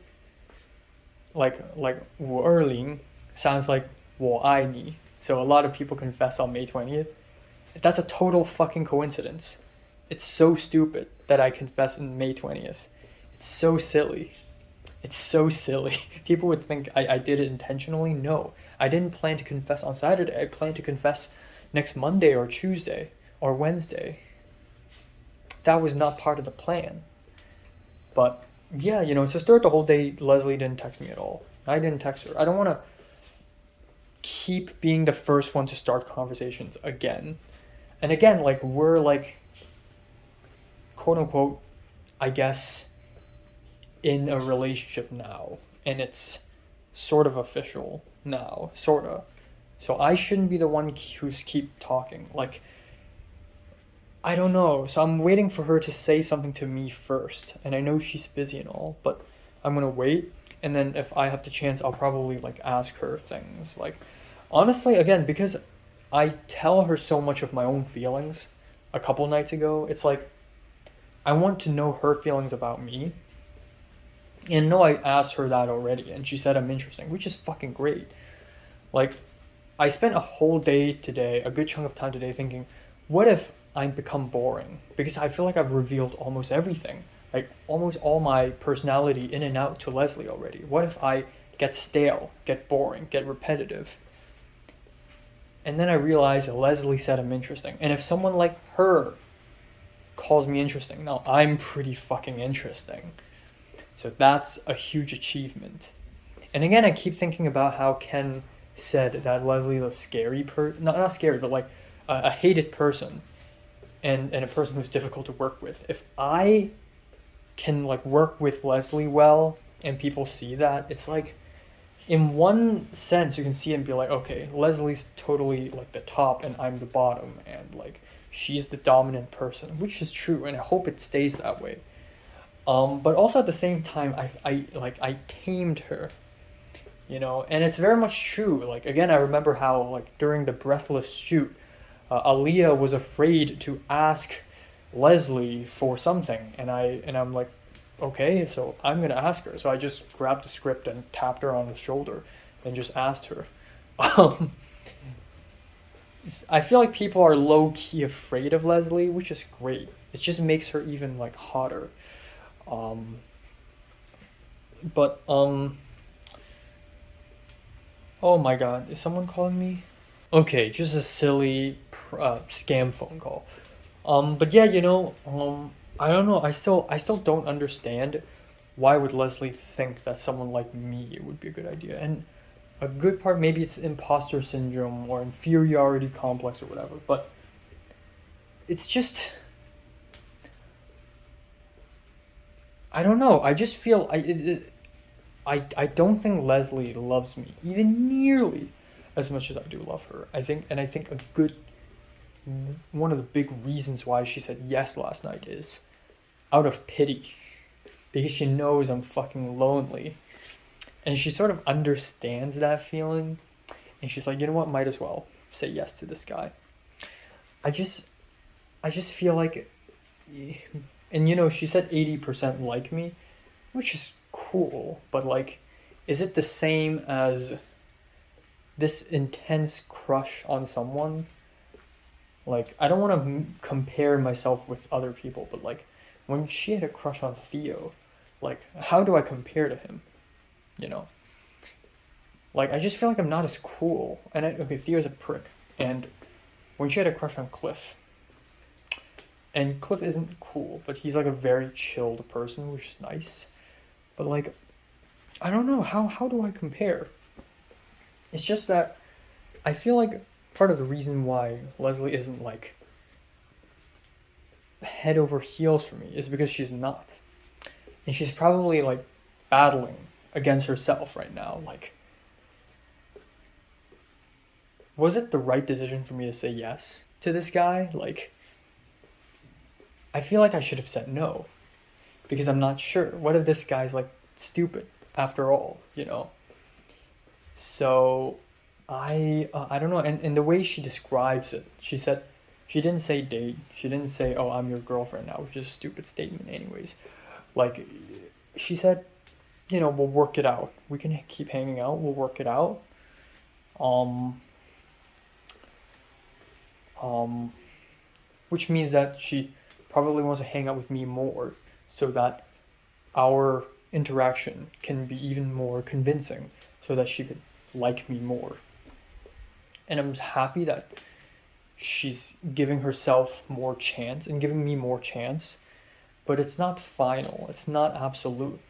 A: like 520sounds like 我爱你. So a lot of people confess on May 20th. That's a total fucking coincidence. It's so stupid that I confess on May 20th. It's so silly. It's so silly. People would think I did it intentionally. No, I didn't plan to confess on Saturday. I planned to confess next Monday or Tuesday or Wednesday. That was not part of the plan. But yeah, so throughout the whole day, Leslie didn't text me at all. I didn't text her. I don't want to keep being the first one to start conversations again. And again, like, we're like, quote unquote, I guess, in a relationship now, and it's sort of official now, sorta. So I shouldn't be the one who's keep talking. Like, I don't know. So I'm waiting for her to say something to me first, and I know she's busy and all, but I'm gonna wait. And then if I have the chance, I'll probably like ask her things. Like, honestly, again, because I tell her so much of my own feelings a couple nights ago, it's like I want to know her feelings about me. And no, I asked her that already, and she said I'm interesting, which is fucking great. Like, I spent a whole day today, a good chunk of time today, thinking, what if I become boring? Because I feel like I've revealed almost everything, like almost all my personality in and out to Leslie already. What if I get stale, get boring, get repetitive? And then I realize Leslie said I'm interesting. And if someone like her calls me interesting, now I'm pretty fucking interesting. So that's a huge achievement. And again, I keep thinking about how Ken said that Leslie's a scary not scary, but like a hated person, and a person who's difficult to work with. If I can like work with Leslie well and people see that, it's like in one sense you can see it and be like, okay, Leslie's totally like the top and I'm the bottom, and like she's the dominant person, which is true, and I hope it stays that way. But also at the same time, I tamed her, and it's very much true. Like again, I remember how like during the Breathless shoot, Aaliyah was afraid to ask Leslie for something, and I'm like, okay, so I'm gonna ask her. So I just grabbed the script and tapped her on the shoulder, and just asked her. Um, I feel like people are low key afraid of Leslie, which is great. It just makes her even like hotter. Um, but oh my God, is someone calling me? Okay, just a silly scam phone call. But yeah, I don't know. I still don't understand why would Leslie think that someone like me would be a good idea. And a good part, maybe it's imposter syndrome or inferiority complex or whatever. But it's just, I don't know. I just feel I don't think Leslie loves me even nearly as much as I do love her. I think a good one of the big reasons why she said yes last night is out of pity, because she knows I'm fucking lonely, and she sort of understands that feeling, and she's like, you know what, might as well say yes to this guy. I just I just feel like, and she said 80% like me, which is cool, but like, is it the same as this intense crush on someone? Like, I don't want to compare myself with other people, but like, when she had a crush on Theo, like, how do I compare to him? You know? Like, I just feel like I'm not as cool. And okay, Theo's a prick. And when she had a crush on Cliff, and Cliff isn't cool, but he's like a very chilled person, which is nice. But like, I don't know, how do I compare? It's just that I feel like part of the reason why Leslie isn't like head over heels for me is because she's not. And she's probably like battling against herself right now. Like, was it the right decision for me to say yes to this guy? Like, I feel like I should have said no, because I'm not sure. What if this guy's like stupid after all, So I don't know, and the way she describes it, she said she didn't say date. She didn't say, "Oh, I'm your girlfriend now," which is a stupid statement, anyways. Like, she said, we'll work it out. We can keep hanging out. We'll work it out. Um, um, which means that she probably wants to hang out with me more, so that our interaction can be even more convincing, so that she could like me more. And I'm happy that she's giving herself more chance and giving me more chance, but it's not final. It's not absolute.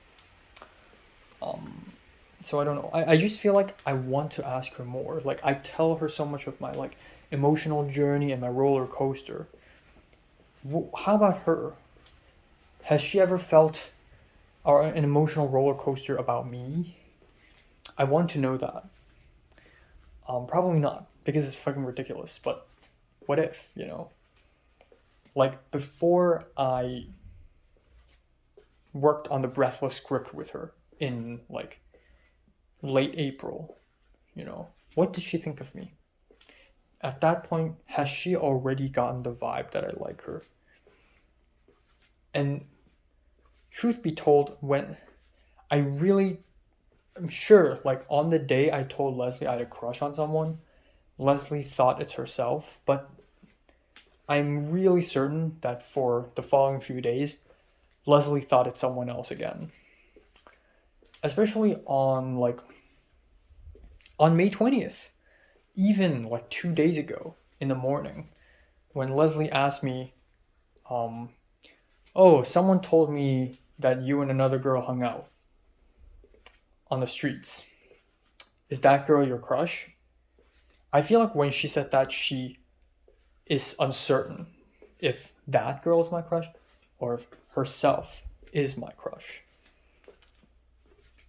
A: So I don't know. I just feel like I want to ask her more. Like, I tell her so much of my like emotional journey and my roller coaster. How about her? Has she ever felt an emotional roller coaster about me? I want to know that. Probably not, because it's fucking ridiculous. But what if, Like, before I worked on the Breathless script with her in like late April, what did she think of me? At that point, has she already gotten the vibe that I like her? And truth be told, when I'm sure, like on the day I told Leslie I had a crush on someone, Leslie thought it's herself, but I'm really certain that for the following few days, Leslie thought it's someone else again. Especially on May 20th, even like 2 days ago in the morning, when Leslie asked me, oh, someone told me that you and another girl hung out on the streets. Is that girl your crush? I feel like when she said that, she is uncertain if that girl is my crush or if herself is my crush.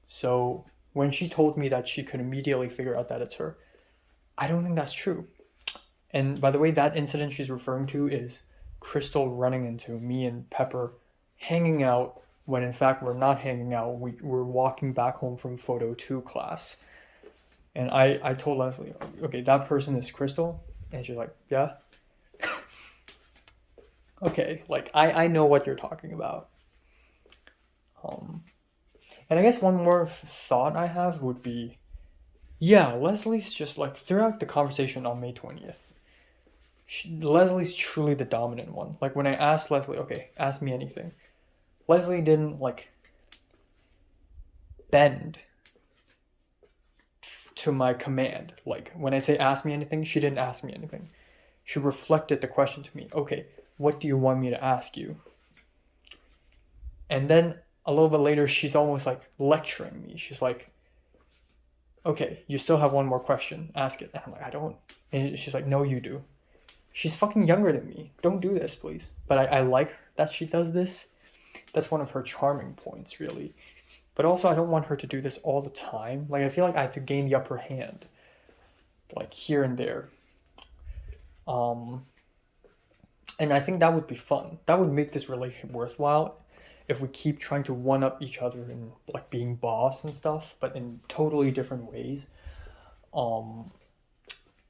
A: So when she told me that she could immediately figure out that it's her, I don't think that's true. And by the way, that incident she's referring to is Crystal running into me and Pepper hanging out when in fact we're not hanging out. We're walking back home from photo 2 class. And I told Leslie, okay, that person is Crystal. And she's like, yeah. Okay, like I know what you're talking about. And I guess one more thought I have would be, yeah, Leslie's just like throughout the conversation on May 20th, Leslie's truly the dominant one. Like when I asked Leslie, okay, ask me anything, Leslie didn't like bend to my command. Like when I say ask me anything, she didn't ask me anything. She reflected the question to me. Okay, what do you want me to ask you? And then a little bit later, she's almost like lecturing me. She's like, okay, you still have one more question. Ask it. And I'm like, I don't. And she's like, no, you do. She's fucking younger than me. Don't do this, please. But I like that she does this. That's one of her charming points, really. But also, I don't want her to do this all the time. Like, I feel like I have to gain the upper hand, like here and there. And I think that would be fun. That would make this relationship worthwhile if we keep trying to one up each other in like being boss and stuff, but in totally different ways.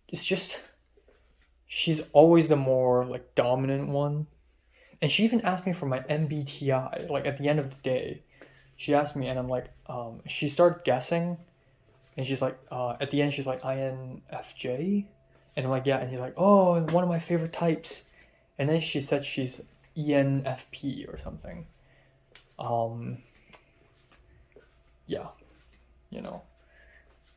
A: It's just she's always the more like dominant one. And she even asked me for my MBTI, like at the end of the day. She asked me and I'm like, she started guessing and she's like, at the end she's like INFJ. And I'm like, yeah, and he's like, oh, one of my favorite types. And then she said she's ENFP or something. Yeah, you know.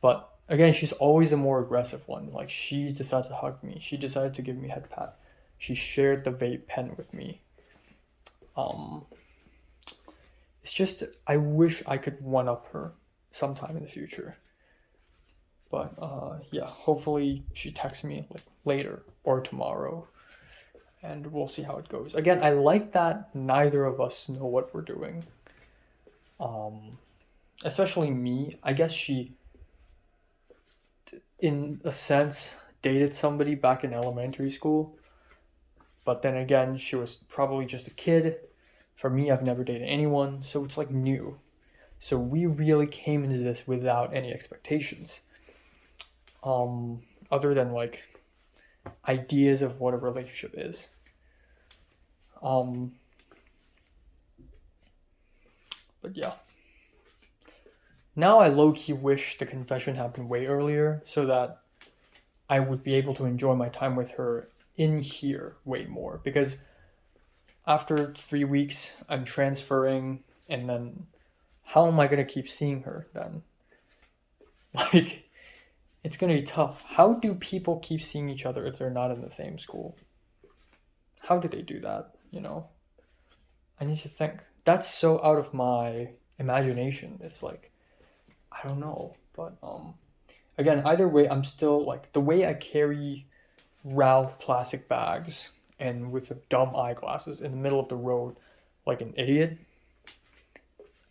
A: But again, she's always the more aggressive one. Like she decided to hug me. She decided to give me a head pat. She shared the vape pen with me. It's just I wish I could one up her sometime in the future. But yeah, hopefully she texts me like later or tomorrow. And we'll see how it goes. Again, I like that neither of us know what we're doing. Especially me. I guess she, in a sense, dated somebody back in elementary school. But then again, she was probably just a kid. For me, I've never dated anyone, so it's like new. So we really came into this without any expectations. Other than like ideas of what a relationship is. But yeah. Now I low-key wish the confession happened way earlier so that I would be able to enjoy my time with her in here way more. Because after 3 weeks, I'm transferring, and then how am I going to keep seeing her then? Like, it's going to be tough. How do people keep seeing each other if they're not in the same school? How do they do that, you know? I need to think. That's so out of my imagination. It's like, I don't know. But, again, either way, I'm still, like, the way I carry Ralph plastic bags and with the dumb eyeglasses in the middle of the road like an idiot,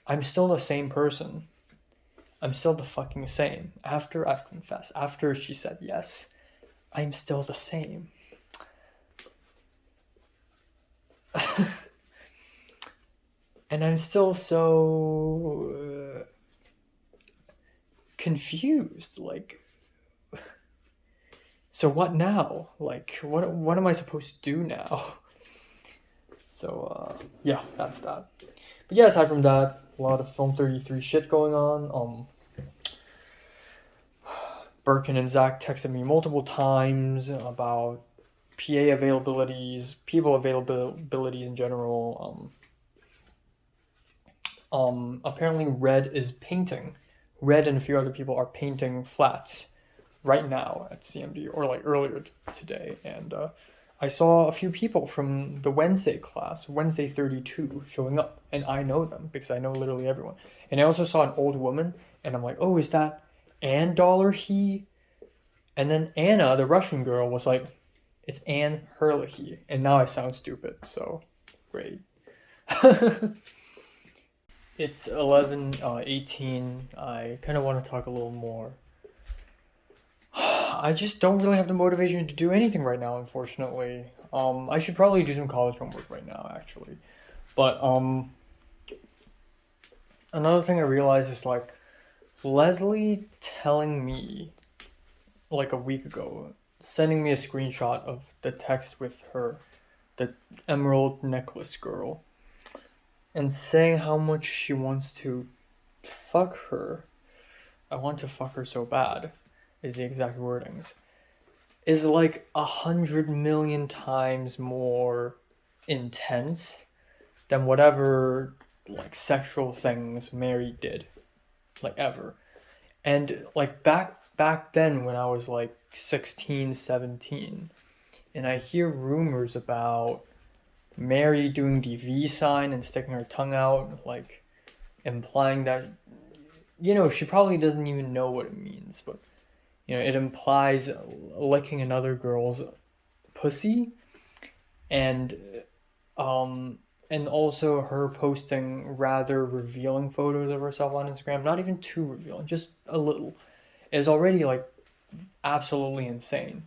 A: I'm still the same person. I'm still the fucking same. After I've confessed, after she said yes, I'm still the same. And I'm still so confused. Like, so what now? Like, what am I supposed to do now? So, yeah, that's that. But yeah, aside from that, a lot of Film 33 shit going on. Birkin and Zach texted me multiple times about PA availabilities, people availability in general. Apparently Red is painting. Red and a few other people are painting flats right now at CMD, or like earlier today. And I saw a few people from the Wednesday class, Wednesday 32, showing up, and I know them because I know literally everyone. And I also saw an old woman, and I'm like, oh, is that Ann Dollarhy? And then Anna, the Russian girl, was like, it's Anne Herlihy. And now I sound stupid, so great. It's 11:18. I kind of want to talk a little more. I just don't really have the motivation to do anything right now, unfortunately. I should probably do some college homework right now, actually. But another thing I realized is like Leslie telling me like a week ago, sending me a screenshot of the text with her, the emerald necklace girl, and saying how much she wants to fuck her. I want to fuck her so bad, is the exact wordings. Is like 100 million times more intense than whatever like sexual things Mary did, like ever. And like back then when I was like 16, 17, and I hear rumors about Mary doing the V sign and sticking her tongue out, like implying that, she probably doesn't even know what it means, but it implies licking another girl's pussy, and and also her posting rather revealing photos of herself on Instagram, not even too revealing, just a little, is already like absolutely insane.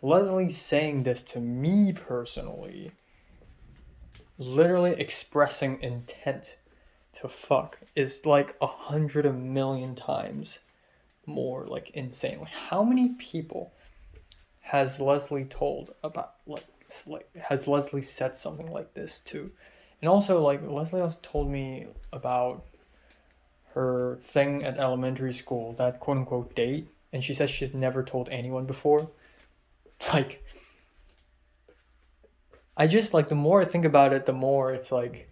A: Leslie saying this to me personally, literally expressing intent to fuck, is like 100 million times more like insane. Like how many people has Leslie told about like has Leslie said something like this to? And also like Leslie also told me about her thing at elementary school, that quote unquote date, and she says she's never told anyone before. Like I just like the more I think about it, the more it's like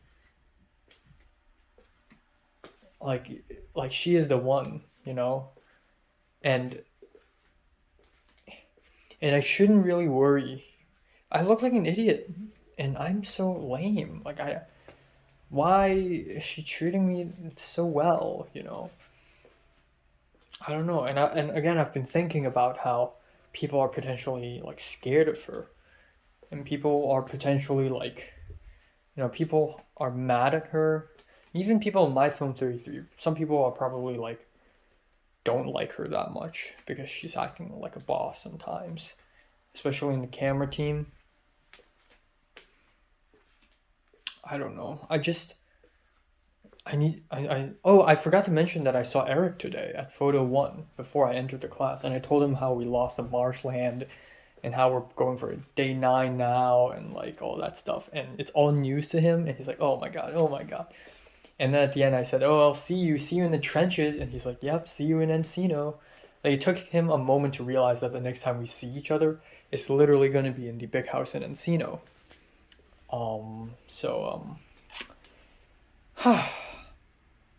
A: she is the one, and I shouldn't really worry. I look like an idiot, and I'm so lame. Like why is she treating me so well? I don't know. And again, I've been thinking about how people are potentially like scared of her, and people are potentially like, people are mad at her. Even people in my film 33, some people are probably like don't like her that much because she's acting like a boss sometimes, especially in the camera team. I don't know. I forgot to mention that I saw Eric today at Photo 1 before I entered the class, and I told him how we lost the marshland and how we're going for day 9 now and like all that stuff. And it's all news to him, and he's like, oh my god, oh my god. And then at the end I said, oh, I'll see you in the trenches. And he's like, yep, see you in Encino. Like, it took him a moment to realize that the next time we see each other, it's literally going to be in the big house in Encino. So